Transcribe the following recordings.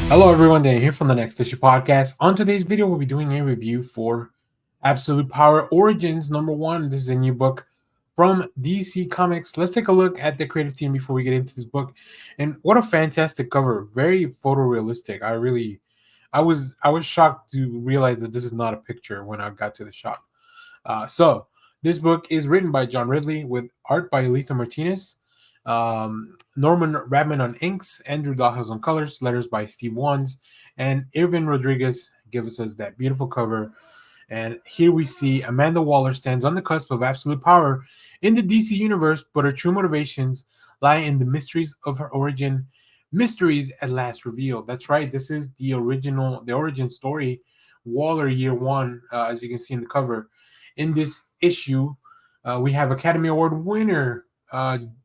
Hello everyone, Dan here from the Next Issue Podcast. On today's video, we'll be doing a review for Absolute Power Origins #1. This is a new book from DC Comics. Let's take a look at the creative team before we get into this book. And what a fantastic cover. Very photorealistic. I was shocked to realize that this is not a picture when I got to the shop. So this book is written by John Ridley with art by Alitha Martinez. Norman Rapmund on inks, Andrew Dalhouse on colors, letters by Steve Wands, and Irvin Rodriguez gives us that beautiful cover. And here we see Amanda Waller stands on the cusp of absolute power in the DC universe, but her true motivations lie in the mysteries of her origin. Mysteries at last revealed. That's right. This is the origin story, Waller Year One, as you can see in the cover. In this issue, we have Academy Award winner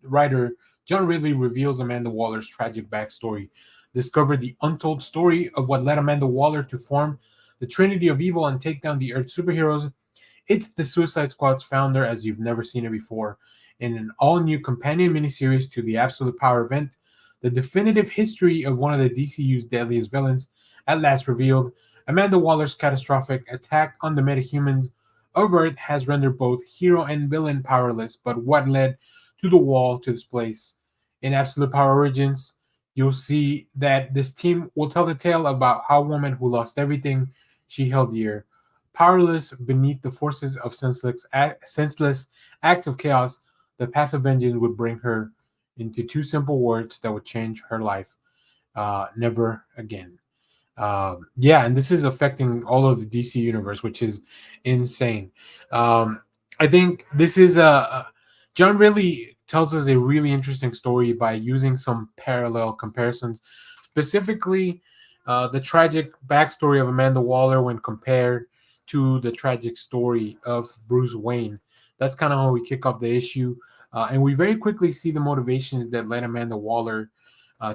writer John Ridley reveals Amanda Waller's tragic backstory. Discover the untold story of what led Amanda Waller to form the Trinity of Evil and take down the Earth superheroes. It's the Suicide Squad's founder as you've never seen it before. In an all-new companion miniseries to the Absolute Power event, the definitive history of one of the DCU's deadliest villains at last revealed. Amanda Waller's catastrophic attack on the metahumans of Earth has rendered both hero and villain powerless, but what led to the wall to this place? In Absolute Power Origins, you'll see that this team will tell the tale about how a woman who lost everything she held dear, powerless beneath the forces of senseless acts of chaos, the path of vengeance would bring her into two simple words that would change her life: never again. Yeah, and this is affecting all of the DC universe, which is insane. I think this is John really tells us a really interesting story by using some parallel comparisons, specifically the tragic backstory of Amanda Waller when compared to the tragic story of Bruce Wayne. That's kind of how we kick off the issue, and we very quickly see the motivations that led Amanda Waller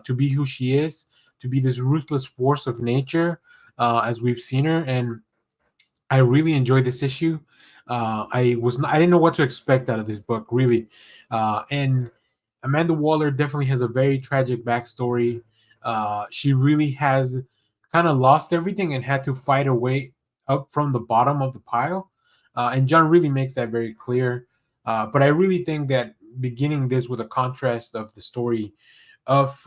to be who she is, to be this ruthless force of nature, as we've seen her. And I really enjoyed this issue. I didn't know what to expect out of this book, really. And Amanda Waller definitely has a very tragic backstory. She really has kind of lost everything and had to fight her way up from the bottom of the pile. And John really makes that very clear. But I really think that beginning this with a contrast of the story of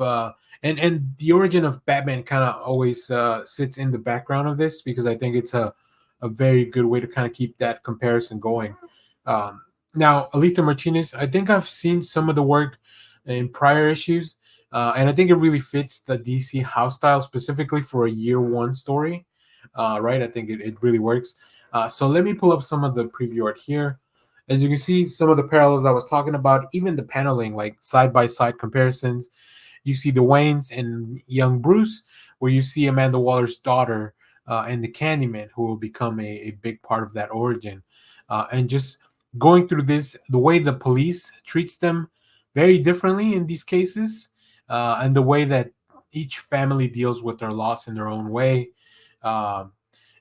and the origin of Batman kind of always sits in the background of this, because I think it's a very good way to kind of keep that comparison going. Now, Alitha Martinez, I think I've seen some of the work in prior issues, and I think it really fits the DC house style, specifically for a year one story. Right? I think it really works. So let me pull up some of the preview art here. As you can see, some of the parallels I was talking about, even the paneling, like side by side comparisons. You see the Waynes and young Bruce, where you see Amanda Waller's daughter and the Candyman, who will become a big part of that origin. And just going through this, the way the police treats them very differently in these cases, and the way that each family deals with their loss in their own way. Um,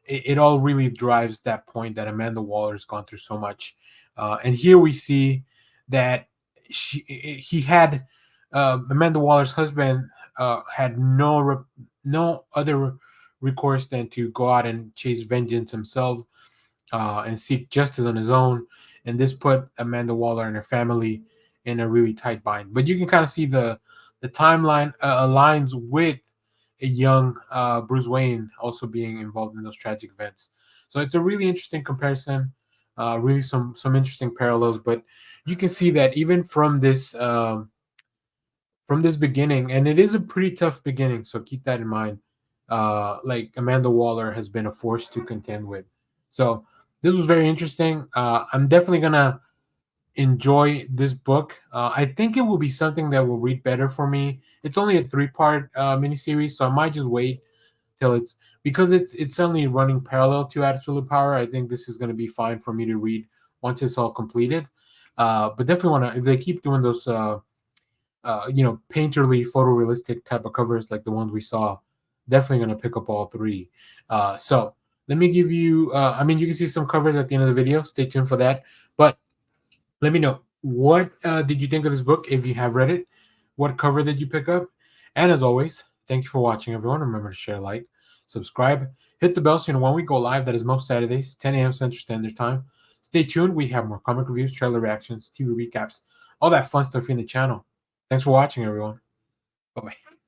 it all really drives that point that Amanda Waller's gone through so much. And here we see that he had Amanda Waller's husband had no other recourse than to go out and chase vengeance himself, and seek justice on his own. And this put Amanda Waller and her family in a really tight bind. But you can kind of see the timeline aligns with a young Bruce Wayne also being involved in those tragic events. So it's a really interesting comparison, really some interesting parallels. But you can see that even from this beginning, and it is a pretty tough beginning, so keep that in mind. Like Amanda Waller has been a force to contend with. So this was very interesting. I'm definitely gonna enjoy this book. I think it will be something that will read better for me. It's only a three-part miniseries, so I might just wait till it's, because it's only running parallel to Absolute Power. I think this is going to be fine for me to read once it's all completed. But definitely want to, if they keep doing those painterly, photorealistic type of covers like the ones we saw, definitely going to pick up all three. So let me give you. You can see some covers at the end of the video. Stay tuned for that. But let me know, what did you think of this book? If you have read it, what cover did you pick up? And as always, Thank you for watching, everyone. Remember to share, like, subscribe, hit the bell so you know when we go live. That is most Saturdays, 10 a.m. Central Standard Time. Stay tuned. We have more comic reviews, trailer reactions, TV recaps, all that fun stuff in the channel. Thanks for watching, everyone. Bye-bye.